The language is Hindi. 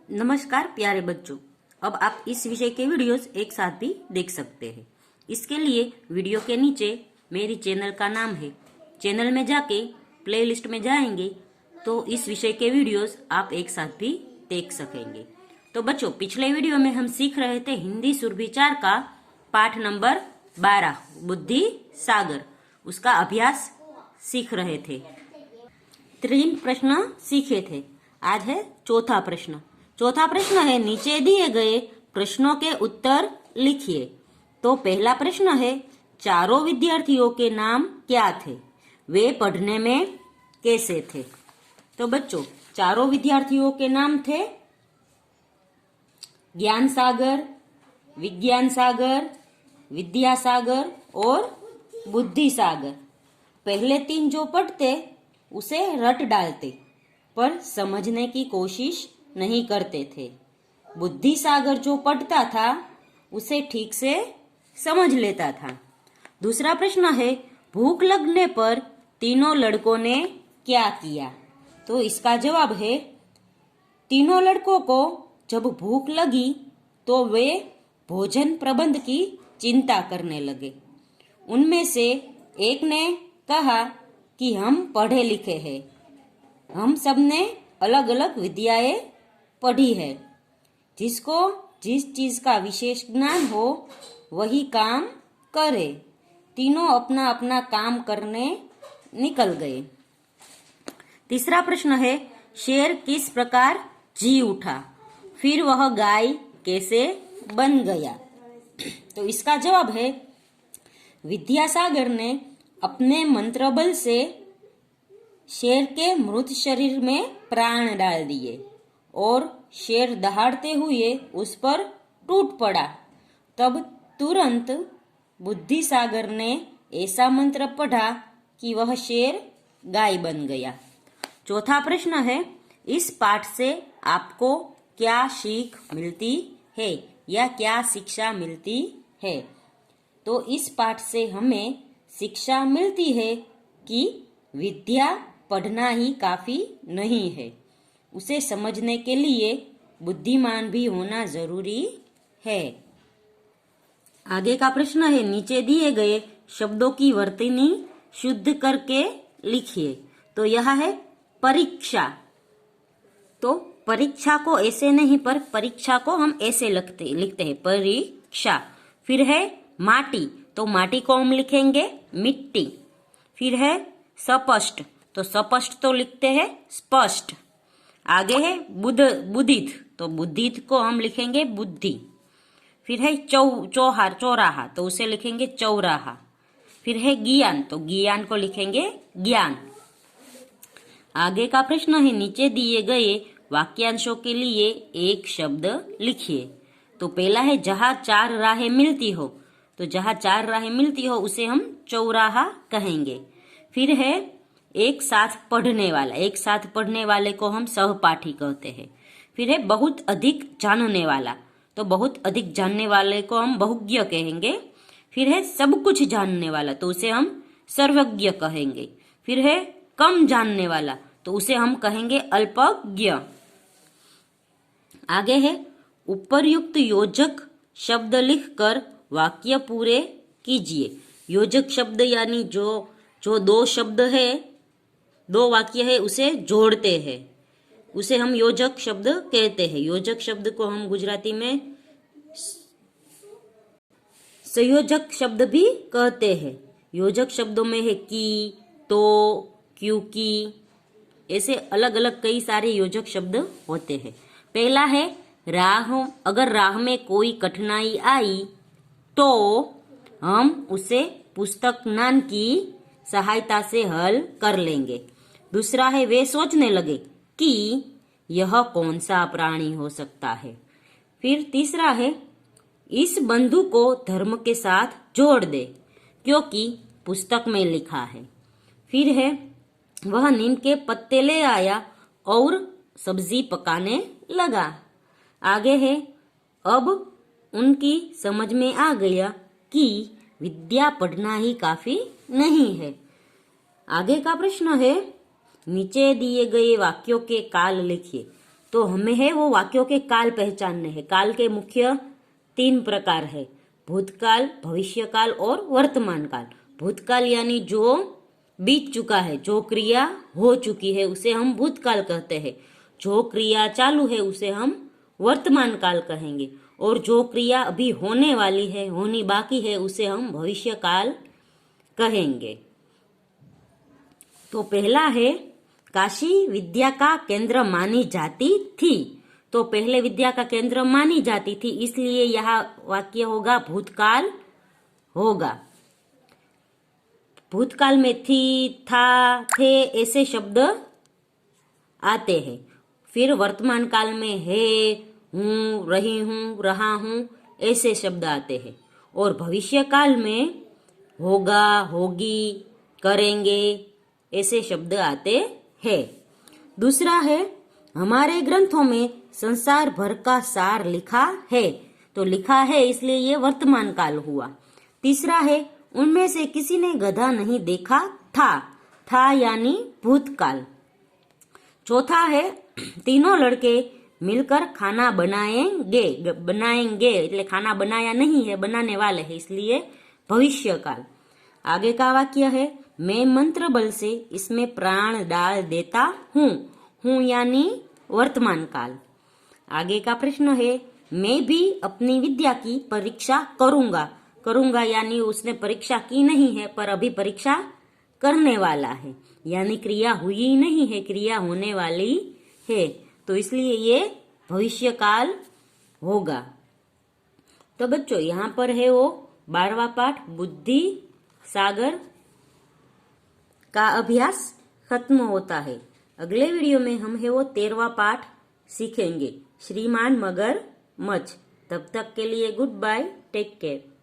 नमस्कार प्यारे बच्चों, अब आप इस विषय के वीडियोस एक साथ भी देख सकते हैं। इसके लिए वीडियो के नीचे मेरी चैनल का नाम है। चैनल में जाके प्लेलिस्ट में जाएंगे तो इस विषय के वीडियोस आप एक साथ भी देख सकेंगे। तो बच्चों, पिछले वीडियो में हम सीख रहे थे हिंदी सुरभिचार का पाठ नंबर 12 बुद्धि सागर, उसका अभ्यास सीख रहे थे। 3 प्रश्न सीखे थे। आज है चौथा प्रश्न। चौथा प्रश्न है, नीचे दिए गए प्रश्नों के उत्तर लिखिए। तो पहला प्रश्न है, चारों विद्यार्थियों के नाम क्या थे, वे पढ़ने में कैसे थे। तो बच्चों, चारों विद्यार्थियों के नाम थे ज्ञान सागर, विज्ञान सागर, विद्यासागर और बुद्धि सागर। पहले 3 जो पढ़ते उसे रट डालते पर समझने की कोशिश नहीं करते थे। बुद्धि सागर जो पढ़ता था उसे ठीक से समझ लेता था। दूसरा प्रश्न है, भूख लगने पर तीनों लड़कों ने क्या किया। तो इसका जवाब है, तीनों लड़कों को जब भूख लगी तो वे भोजन प्रबंध की चिंता करने लगे। उनमें से एक ने कहा कि हम पढ़े लिखे हैं, हम सबने अलग अलग विद्याएं पढ़ी है, जिसको जिस चीज का विशेष ज्ञान हो वही काम करे। तीनों अपना अपना काम करने निकल गए। तीसरा प्रश्न है, शेर किस प्रकार जी उठा, फिर वह गाय कैसे बन गया। तो इसका जवाब है, विद्यासागर ने अपने मंत्र बल से शेर के मृत शरीर में प्राण डाल दिए और शेर दहाड़ते हुए उस पर टूट पड़ा। तब तुरंत बुद्धि सागर ने ऐसा मंत्र पढ़ा कि वह शेर गाय बन गया। चौथा प्रश्न है, इस पाठ से आपको क्या सीख मिलती है या क्या शिक्षा मिलती है। तो इस पाठ से हमें शिक्षा मिलती है कि विद्या पढ़ना ही काफी नहीं है, उसे समझने के लिए बुद्धिमान भी होना जरूरी है। आगे का प्रश्न है, नीचे दिए गए शब्दों की वर्तनी शुद्ध करके लिखिए। तो यह है परीक्षा। तो परीक्षा को ऐसे नहीं पर परीक्षा को हम ऐसे लिखते हैं परीक्षा। फिर है माटी, तो माटी को हम लिखेंगे मिट्टी। फिर है स्पष्ट, तो स्पष्ट तो लिखते हैं स्पष्ट। आगे है बुद्धित, तो बुद्धित को हम लिखेंगे बुद्धि। फिर है चौराहा, तो उसे लिखेंगे चौराहा। फिर है ज्ञान, तो ज्ञान को लिखेंगे ज्ञान। आगे का प्रश्न है, नीचे दिए गए वाक्यांशों के लिए एक शब्द लिखिए। तो पहला है, जहां 4 राहें मिलती हो, तो जहां 4 राहें मिलती हो उसे हम चौराहा कहेंगे। फिर है एक साथ पढ़ने वाला, एक साथ पढ़ने वाले को हम सहपाठी कहते हैं। फिर है बहुत अधिक जानने वाला, तो बहुत अधिक जानने वाले को हम बहुज्ञ कहेंगे। फिर है सब कुछ जानने वाला, तो उसे हम सर्वज्ञ कहेंगे। फिर है कम जानने वाला, तो उसे हम कहेंगे अल्पज्ञ। आगे है उपरयुक्त योजक शब्द लिखकर वाक्य पूरे कीजिए। योजक शब्द यानी जो 2 शब्द है, 2 वाक्य है उसे जोड़ते हैं, उसे हम योजक शब्द कहते हैं। योजक शब्द को हम गुजराती में संयोजक शब्द भी कहते हैं। योजक शब्दों में है की, तो, क्योंकि, ऐसे अलग अलग कई सारे योजक शब्द होते हैं। पहला है राह, अगर राह में कोई कठिनाई आई तो हम उसे पुस्तक ज्ञान की सहायता से हल कर लेंगे। दूसरा है, वे सोचने लगे कि यह कौन सा प्राणी हो सकता है। फिर तीसरा है, इस बंधु को धर्म के साथ जोड़ दे क्योंकि पुस्तक में लिखा है। फिर है, वह नीम के पत्ते ले आया और सब्जी पकाने लगा। आगे है, अब उनकी समझ में आ गया कि विद्या पढ़ना ही काफी नहीं है। आगे का प्रश्न है, नीचे दिए गए वाक्यों के काल लिखिए। तो हमें है वो वाक्यों के काल पहचानने हैं। काल के मुख्य 3 प्रकार है, भूतकाल, भविष्यकाल और वर्तमान काल। भूतकाल यानी जो बीत चुका है, जो क्रिया हो चुकी है उसे हम भूतकाल कहते हैं। जो क्रिया चालू है उसे हम वर्तमान काल कहेंगे, और जो क्रिया अभी होने वाली है, होनी बाकी है, उसे हम भविष्य काल कहेंगे। तो पहला है, काशी विद्या का केंद्र मानी जाती थी। तो पहले विद्या का केंद्र मानी जाती थी, इसलिए यह वाक्य होगा भूतकाल होगा। भूतकाल में थी, था, थे ऐसे शब्द आते हैं। फिर वर्तमान काल में है, हूं, रही हूं, रहा हूं ऐसे शब्द आते हैं। और भविष्य काल में होगा, होगी, करेंगे ऐसे शब्द आते हैं। दूसरा है, हमारे ग्रंथों में संसार भर का सार लिखा है। तो लिखा है इसलिए ये वर्तमान काल हुआ। तीसरा है, उनमें से किसी ने गधा नहीं देखा था यानी भूतकाल। चौथा है, तीनों लड़के मिलकर खाना बनाएंगे એટલે खाना बनाया नहीं है, बनाने वाले हैं, इसलिए भविष्यकाल। आगे का वाक्य है, मैं मंत्र बल से इसमें प्राण डाल देता हूँ यानी वर्तमान काल। आगे का प्रश्न है, मैं भी अपनी विद्या की परीक्षा करूंगा यानी उसने परीक्षा की नहीं है पर अभी परीक्षा करने वाला है, यानी क्रिया हुई नहीं है, क्रिया होने वाली है, तो इसलिए ये भविष्य काल होगा। तो बच्चों यहाँ पर है वो 12वां पाठ बुद्धि सागर का अभ्यास खत्म होता है। अगले वीडियो में हम है वो 13वां पाठ सीखेंगे, श्रीमान मगर मच्छ। तब तक के लिए गुड बाय, टेक केयर।